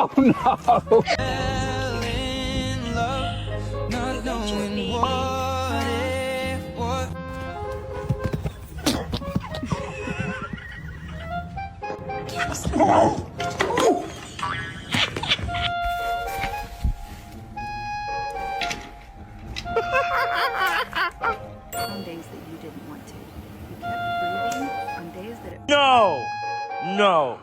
Oh no! On days that you didn't want to. You kept breathing on days that it No! No!